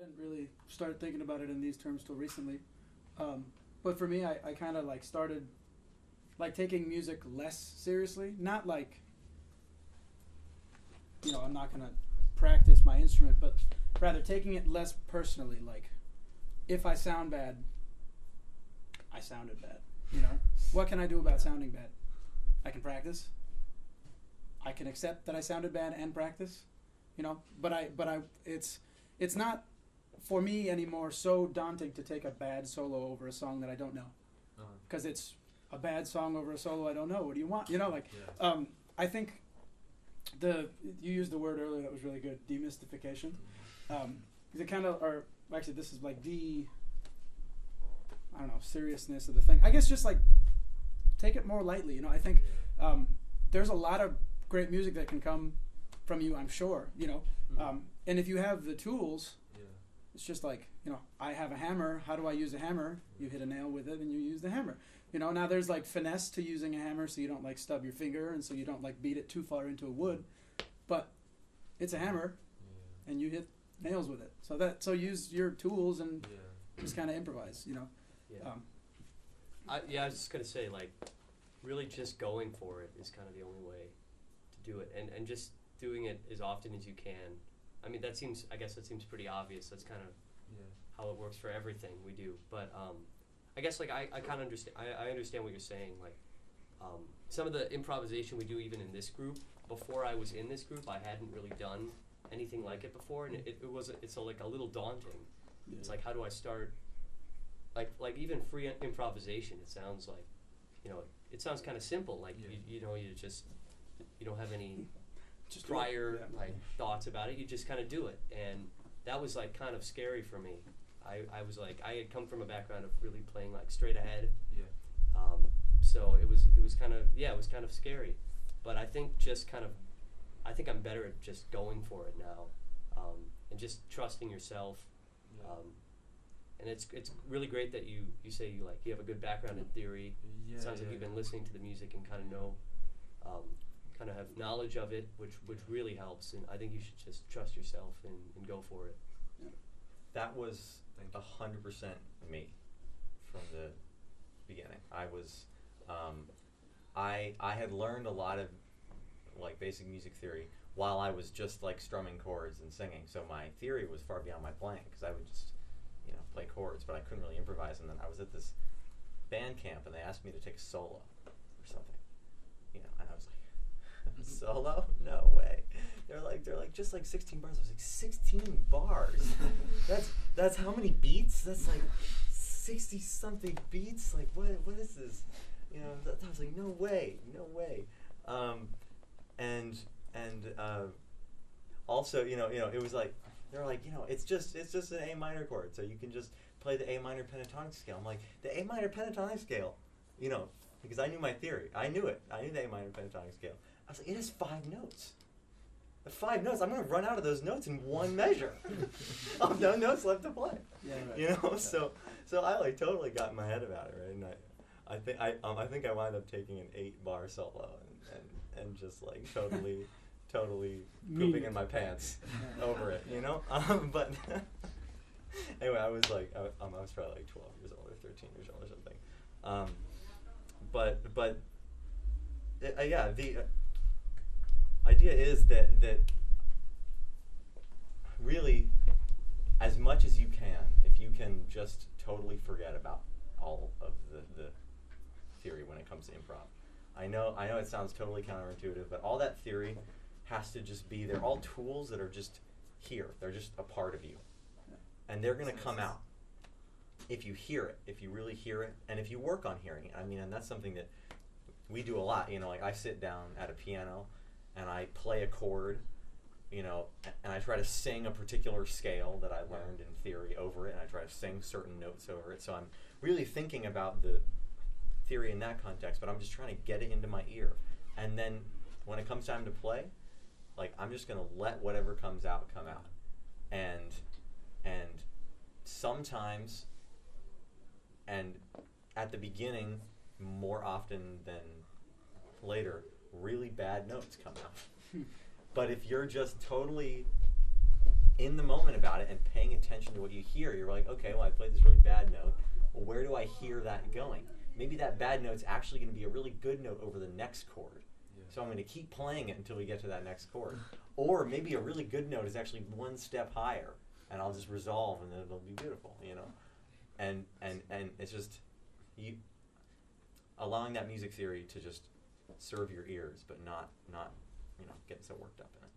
didn't really start thinking about it in these terms till recently. But for me, I kind of like started like taking music less seriously. Not like, I'm not going to practice my instrument, but rather taking it less personally. Like, if I sound bad, I sounded bad. What can I do about sounding bad? I can practice. I can accept that I sounded bad and practice. But it's not for me anymore so daunting to take a bad solo over a song that I don't know, because it's a bad song over a solo I don't know. What do you want? I think you used the word earlier that was really good, demystification. It kind of, or actually this is like I don't know, seriousness of the thing. I guess just like take it more lightly. I think there's a lot of great music that can come from you, I'm sure. And if you have the tools, it's just like, I have a hammer. How do I use a hammer? You hit a nail with it and you use the hammer. Now there's like finesse to using a hammer, so you don't like stub your finger and so you don't like beat it too far into a wood. But it's a hammer, and you hit nails with it. So use your tools and just kind of improvise. I was just gonna say, like, really just going for it is kind of the only way to do it, and just doing it as often as you can. I mean, I guess that seems pretty obvious. That's kind of how it works for everything we do. But I guess, like, I kind of understand. I understand what you're saying. Like, some of the improvisation we do even in this group. Before I was in this group, I hadn't really done anything like it before, and it's like a little daunting. Yeah. It's like, how do I start? Like even free improvisation. It sounds like, it sounds kind of simple. Like you don't have any just prior thoughts about it. You just kind of do it, and that was like kind of scary for me. I was like, I had come from a background of really playing like straight ahead. Yeah. So it was kind of scary, but I think I'm better at just going for it now, and just trusting yourself. Yeah. And it's really great that you say you have a good background in theory. Yeah, it sounds like you've been listening to the music and kind of know, kind of have knowledge of it, which really helps. And I think you should just trust yourself and go for it. Yeah. That was 100% me from the beginning. I was, I had learned a lot of like basic music theory while I was just like strumming chords and singing. So my theory was far beyond my playing, because I would just play chords, but I couldn't really improvise. And then I was at this band camp, and they asked me to take a solo or something, and I was like, solo? No way. They're like just like 16 bars. I was like, 16 bars? That's how many beats? That's like 60 something beats. Like what is this? I was like, no way. And also, it was like, they're like, it's just an A minor chord, so you can just play the A minor pentatonic scale. I'm like, the A minor pentatonic scale, because I knew my theory. I knew it. I knew the A minor pentatonic scale. I was like, it has 5 notes. The 5 notes, I'm going to run out of those notes in one measure. I'll have no notes left to play. Yeah, right. Yeah. So I like totally got in my head about it, right? And I think I wound up taking an 8-bar solo and just like totally pooping in my pants over it, but anyway, I was like, I was probably like 12 years old or 13 years old or something. The idea is that really, as much as you can, if you can just totally forget about all of the theory when it comes to improv. I know it sounds totally counterintuitive, but all that theory has to just be, they're all tools that are just here. They're just a part of you. Yeah. And they're going to come out if you hear it, if you really hear it, and if you work on hearing it. I mean, and that's something that we do a lot. Like I sit down at a piano and I play a chord, and I try to sing a particular scale that I learned in theory over it, and I try to sing certain notes over it. So I'm really thinking about the theory in that context, but I'm just trying to get it into my ear. And then when it comes time to play, like, I'm just going to let whatever comes out come out. And sometimes, and at the beginning, more often than later, really bad notes come out. But if you're just totally in the moment about it and paying attention to what you hear. You're like, okay, well, I played this really bad note. Well, where do I hear that going? Maybe that bad note's actually going to be a really good note over the next chord. Yeah. So I'm going to keep playing it until we get to that next chord. Or maybe a really good note is actually one step higher, and I'll just resolve, and then it'll be beautiful, you know. And it's just you allowing that music theory to just serve your ears, but not you know, get so worked up in it.